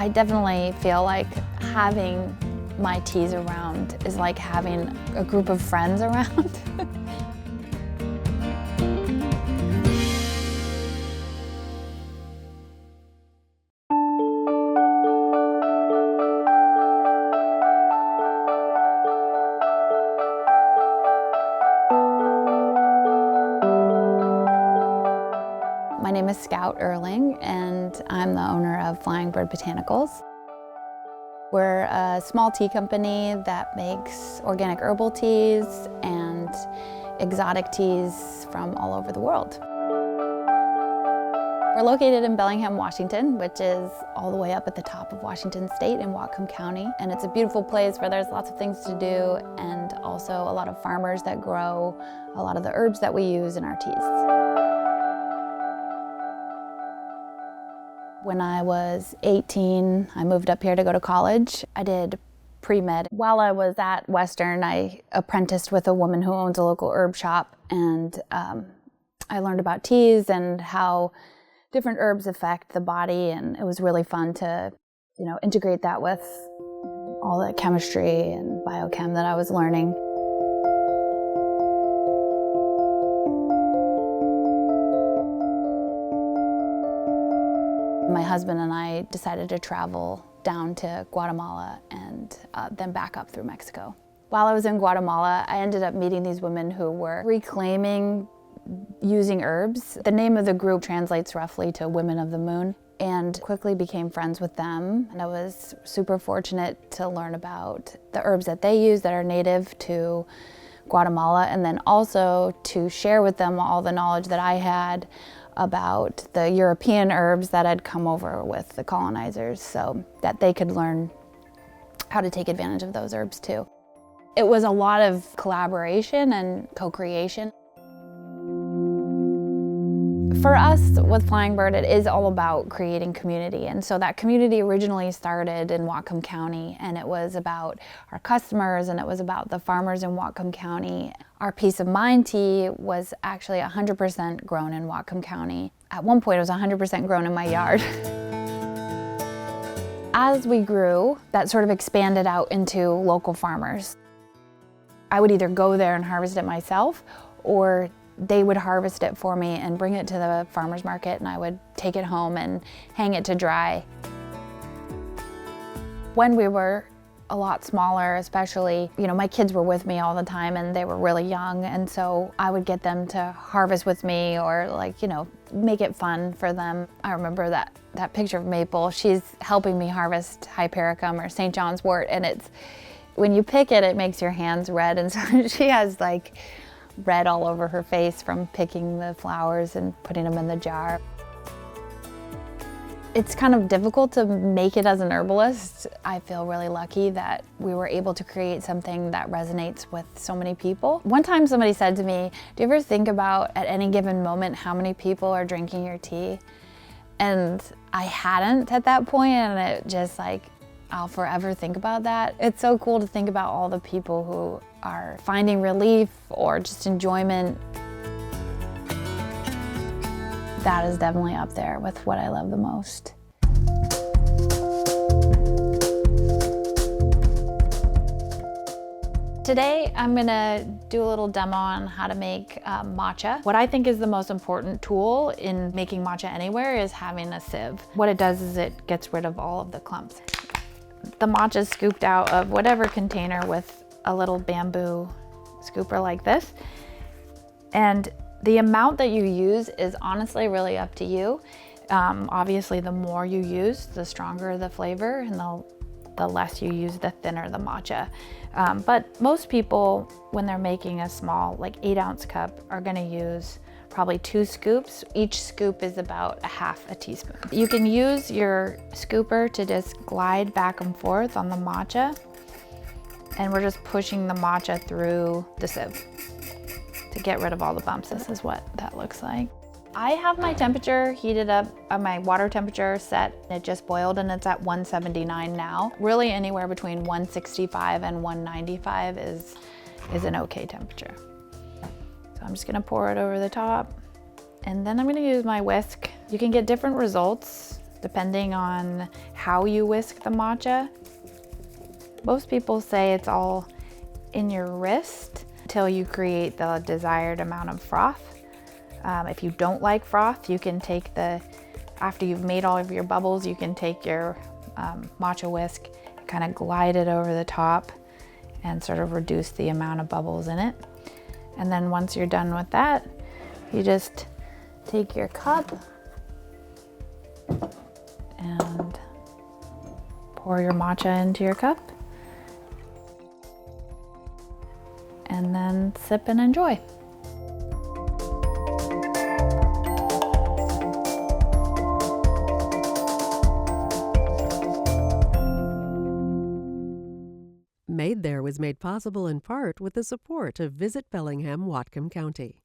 I definitely feel like having my teas around is like having a group of friends around. My name is Scout Erling, and I'm the owner of Flying Bird Botanicals. We're a small tea company that makes organic herbal teas and exotic teas from all over the world. We're located in Bellingham, Washington, which is all the way up at the top of Washington State in Whatcom County. And it's a beautiful place where there's lots of things to do and also a lot of farmers that grow a lot of the herbs that we use in our teas. When I was 18, I moved up here to go to college. I did pre-med. While I was at Western, I apprenticed with a woman who owns a local herb shop, and I learned about teas and how different herbs affect the body, and it was really fun to, integrate that with all the chemistry and biochem that I was learning. My husband and I decided to travel down to Guatemala and then back up through Mexico. While I was in Guatemala, I ended up meeting these women who were reclaiming using herbs. The name of the group translates roughly to Women of the Moon, and quickly became friends with them. And I was super fortunate to learn about the herbs that they use that are native to Guatemala, and then also to share with them all the knowledge that I had about the European herbs that had come over with the colonizers, so that they could learn how to take advantage of those herbs too. It was a lot of collaboration and co-creation. For us with Flying Bird, it is all about creating community, and so that community originally started in Whatcom County, and it was about our customers and it was about the farmers in Whatcom County. Our Peace of Mind tea was actually 100% grown in Whatcom County. At one point it was 100% grown in my yard. As we grew, that sort of expanded out into local farmers. I would either go there and harvest it myself, or they would harvest it for me and bring it to the farmer's market, and I would take it home and hang it to dry. When we were a lot smaller, especially, my kids were with me all the time and they were really young, and so I would get them to harvest with me or make it fun for them. I remember that picture of Maple. She's helping me harvest hypericum or St. John's wort, and when you pick it, it makes your hands red, and so she has red all over her face from picking the flowers and putting them in the jar. It's kind of difficult to make it as an herbalist. I feel really lucky that we were able to create something that resonates with so many people. One time somebody said to me, "Do you ever think about at any given moment how many people are drinking your tea?" And I hadn't at that point, and it just I'll forever think about that. It's so cool to think about all the people who are finding relief or just enjoyment. That is definitely up there with what I love the most. Today, I'm gonna do a little demo on how to make matcha. What I think is the most important tool in making matcha anywhere is having a sieve. What it does is it gets rid of all of the clumps. The matcha is scooped out of whatever container with a little bamboo scooper like this. And the amount that you use is honestly really up to you. Obviously, the more you use, the stronger the flavor, and the less you use, the thinner the matcha. But most people, when they're making a small, 8-ounce cup, are gonna use probably 2 scoops. Each scoop is about a half a teaspoon. You can use your scooper to just glide back and forth on the matcha, and we're just pushing the matcha through the sieve to get rid of all the bumps. This is what that looks like. I have my temperature heated up, my water temperature set. It just boiled and it's at 179 now. Really anywhere between 165 and 195 is an okay temperature. So I'm just gonna pour it over the top, and then I'm gonna use my whisk. You can get different results depending on how you whisk the matcha. Most people say it's all in your wrist until you create the desired amount of froth. If you don't like froth, you can take after you've made all of your bubbles, you can take your matcha whisk, kind of glide it over the top and sort of reduce the amount of bubbles in it. And then once you're done with that, you just take your cup and pour your matcha into your cup and then sip and enjoy. Made There was made possible in part with the support of Visit Bellingham, Whatcom County.